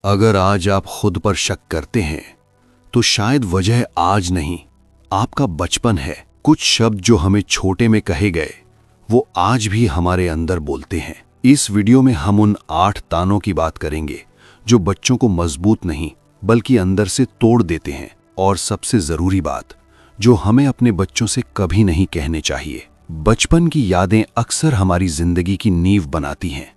अगर आज आप खुद पर शक करते हैं तो शायद वजह आज नहीं, आपका बचपन है। कुछ शब्द जो हमें छोटे में कहे गए वो आज भी हमारे अंदर बोलते हैं। इस वीडियो में हम उन 8 तानों की बात करेंगे जो बच्चों को मजबूत नहीं बल्कि अंदर से तोड़ देते हैं। और सबसे जरूरी बात जो हमें अपने बच्चों से कभी नहीं कहने चाहिए। बचपन की यादें अक्सर हमारी जिंदगी की नींव बनाती हैं,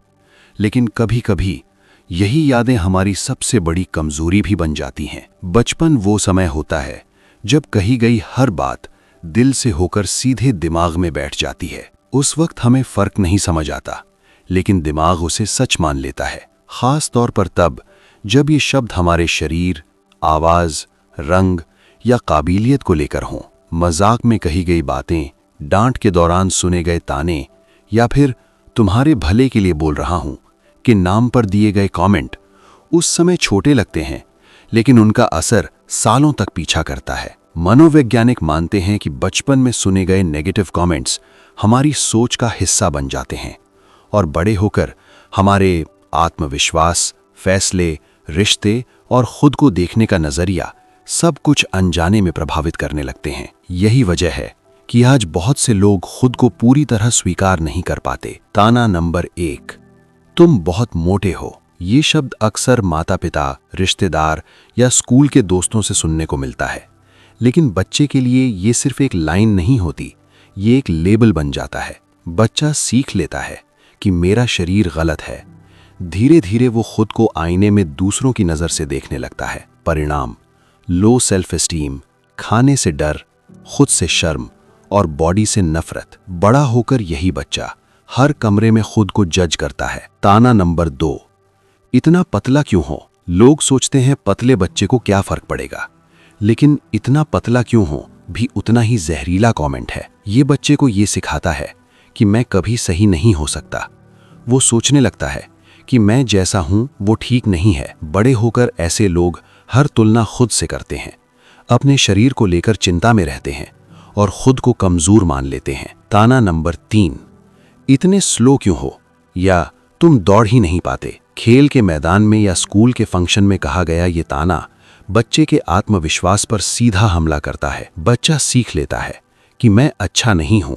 लेकिन कभी कभी यही यादें हमारी सबसे बड़ी कमजोरी भी बन जाती हैं। बचपन वो समय होता है जब कही गई हर बात दिल से होकर सीधे दिमाग में बैठ जाती है। उस वक्त हमें फर्क नहीं समझ आता, लेकिन दिमाग उसे सच मान लेता है। खास तौर पर तब जब ये शब्द हमारे शरीर, आवाज, रंग या काबिलियत को लेकर हों। मजाक में कही गई बातें, डांट के दौरान सुने गए ताने, या फिर तुम्हारे भले के लिए बोल रहा हूं कि नाम पर दिए गए कमेंट उस समय छोटे लगते हैं, लेकिन उनका असर सालों तक पीछा करता है। मनोवैज्ञानिक मानते हैं कि बचपन में सुने गए नेगेटिव कमेंट्स हमारी सोच का हिस्सा बन जाते हैं और बड़े होकर हमारे आत्मविश्वास, फैसले, रिश्ते और खुद को देखने का नजरिया सब कुछ अनजाने में प्रभावित करने लगते हैं। यही वजह है कि आज बहुत से लोग खुद को पूरी तरह स्वीकार नहीं कर पाते। ताना नंबर 1, तुम बहुत मोटे हो। ये शब्द अक्सर माता पिता, रिश्तेदार या स्कूल के दोस्तों से सुनने को मिलता है, लेकिन बच्चे के लिए ये सिर्फ एक लाइन नहीं होती, ये एक लेबल बन जाता है। बच्चा सीख लेता है कि मेरा शरीर गलत है। धीरे धीरे वो खुद को आईने में दूसरों की नज़र से देखने लगता है। परिणाम लो सेल्फ एस्टीम, खाने से डर, खुद से शर्म और बॉडी से नफरत। बड़ा होकर यही बच्चा हर कमरे में खुद को जज करता है। ताना नंबर 2, इतना पतला क्यों हो। लोग सोचते हैं पतले बच्चे को क्या फर्क पड़ेगा, लेकिन इतना पतला क्यों हो भी उतना ही जहरीला कमेंट है। ये बच्चे को ये सिखाता है कि मैं कभी सही नहीं हो सकता। वो सोचने लगता है कि मैं जैसा हूं वो ठीक नहीं है। बड़े होकर ऐसे लोग हर तुलना खुद से करते हैं, अपने शरीर को लेकर चिंता में रहते हैं और खुद को कमजोर मान लेते हैं। ताना नंबर 3, इतने स्लो क्यों हो, या तुम दौड़ ही नहीं पाते। खेल के मैदान में या स्कूल के फंक्शन में कहा गया ये ताना बच्चे के आत्मविश्वास पर सीधा हमला करता है। बच्चा सीख लेता है कि मैं अच्छा नहीं हूं।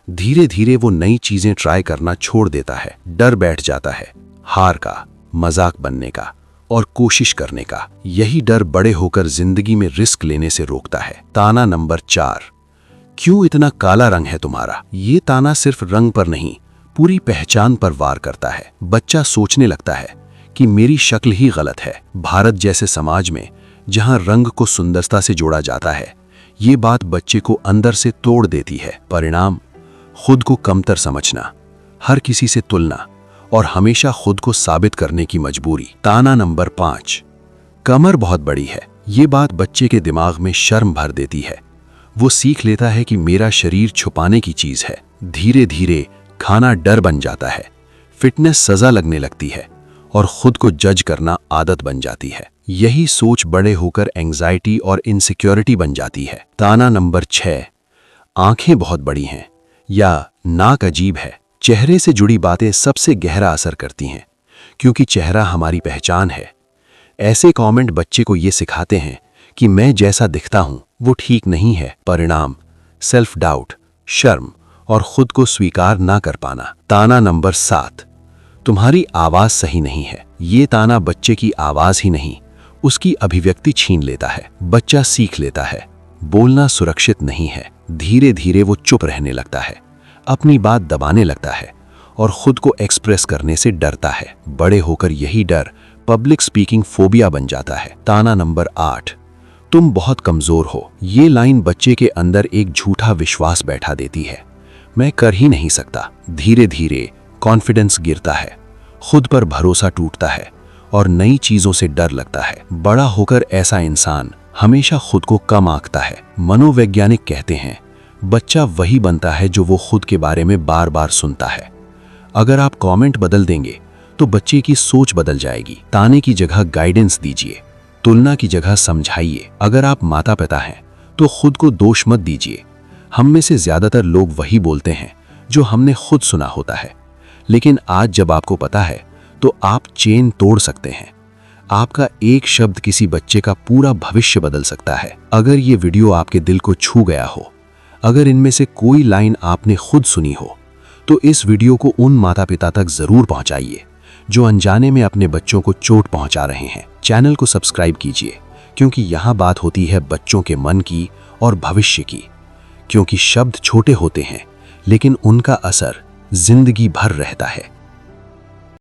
धीरे धीरे वो नई चीजें ट्राई करना छोड़ देता है। डर बैठ जाता है हार का, मजाक बनने का और कोशिश करने का। यही डर बड़े होकर जिंदगी में रिस्क लेने से रोकता है। ताना नंबर 4, क्यों इतना काला रंग है तुम्हारा। ये ताना सिर्फ रंग पर नहीं, पूरी पहचान पर वार करता है। बच्चा सोचने लगता है कि मेरी शक्ल ही गलत है। भारत जैसे समाज में जहां रंग को सुंदरता से जोड़ा जाता है, ये बात बच्चे को अंदर से तोड़ देती है। परिणाम खुद को कमतर समझना, हर किसी से तुलना और हमेशा खुद को साबित करने की मजबूरी। ताना नंबर 5, कमर बहुत बड़ी है। ये बात बच्चे के दिमाग में शर्म भर देती है। वो सीख लेता है कि मेरा शरीर छुपाने की चीज है। धीरे धीरे खाना डर बन जाता है, फिटनेस सजा लगने लगती है और खुद को जज करना आदत बन जाती है। यही सोच बड़े होकर एंजाइटी और इनसिक्योरिटी बन जाती है। ताना नंबर 6, आंखें बहुत बड़ी हैं या नाक अजीब है। चेहरे से जुड़ी बातें सबसे गहरा असर करती हैं, क्योंकि चेहरा हमारी पहचान है। ऐसे कमेंट बच्चे को ये सिखाते हैं कि मैं जैसा दिखता हूं वो ठीक नहीं है। परिणाम सेल्फ डाउट, शर्म और खुद को स्वीकार ना कर पाना। ताना नंबर 7, तुम्हारी आवाज सही नहीं है। ये ताना बच्चे की आवाज ही नहीं, उसकी अभिव्यक्ति छीन लेता है। बच्चा सीख लेता है बोलना सुरक्षित नहीं है। धीरे धीरे वो चुप रहने लगता है, अपनी बात दबाने लगता है और खुद को एक्सप्रेस करने से डरता है। बड़े होकर यही डर पब्लिक स्पीकिंग फोबिया बन जाता है। ताना नंबर 8, तुम बहुत कमजोर हो। ये लाइन बच्चे के अंदर एक झूठा विश्वास बैठा देती है, मैं कर ही नहीं सकता। धीरे धीरे कॉन्फिडेंस गिरता है, खुद पर भरोसा टूटता है और नई चीजों से डर लगता है। बड़ा होकर ऐसा इंसान हमेशा खुद को कम आंकता है। मनोवैज्ञानिक कहते हैं बच्चा वही बनता है जो वो खुद के बारे में बार बार सुनता है। अगर आप कमेंट बदल देंगे तो बच्चे की सोच बदल जाएगी। ताने की जगह गाइडेंस दीजिए, तुलना की जगह समझाइए। अगर आप माता पिता हैं तो खुद को दोष मत दीजिए। हम में से ज्यादातर लोग वही बोलते हैं जो हमने खुद सुना होता है, लेकिन आज जब आपको पता है तो आप चेन तोड़ सकते हैं। आपका एक शब्द किसी बच्चे का पूरा भविष्य बदल सकता है। अगर ये वीडियो आपके दिल को छू गया हो, अगर इनमें से कोई लाइन आपने खुद सुनी हो, तो इस वीडियो को उन माता पिता तक जरूर पहुंचाइए जो अनजाने में अपने बच्चों को चोट पहुंचा रहे हैं। चैनल को सब्सक्राइब कीजिए, क्योंकि यहाँ बात होती है बच्चों के मन की और भविष्य की। क्योंकि शब्द छोटे होते हैं, लेकिन उनका असर जिंदगी भर रहता है।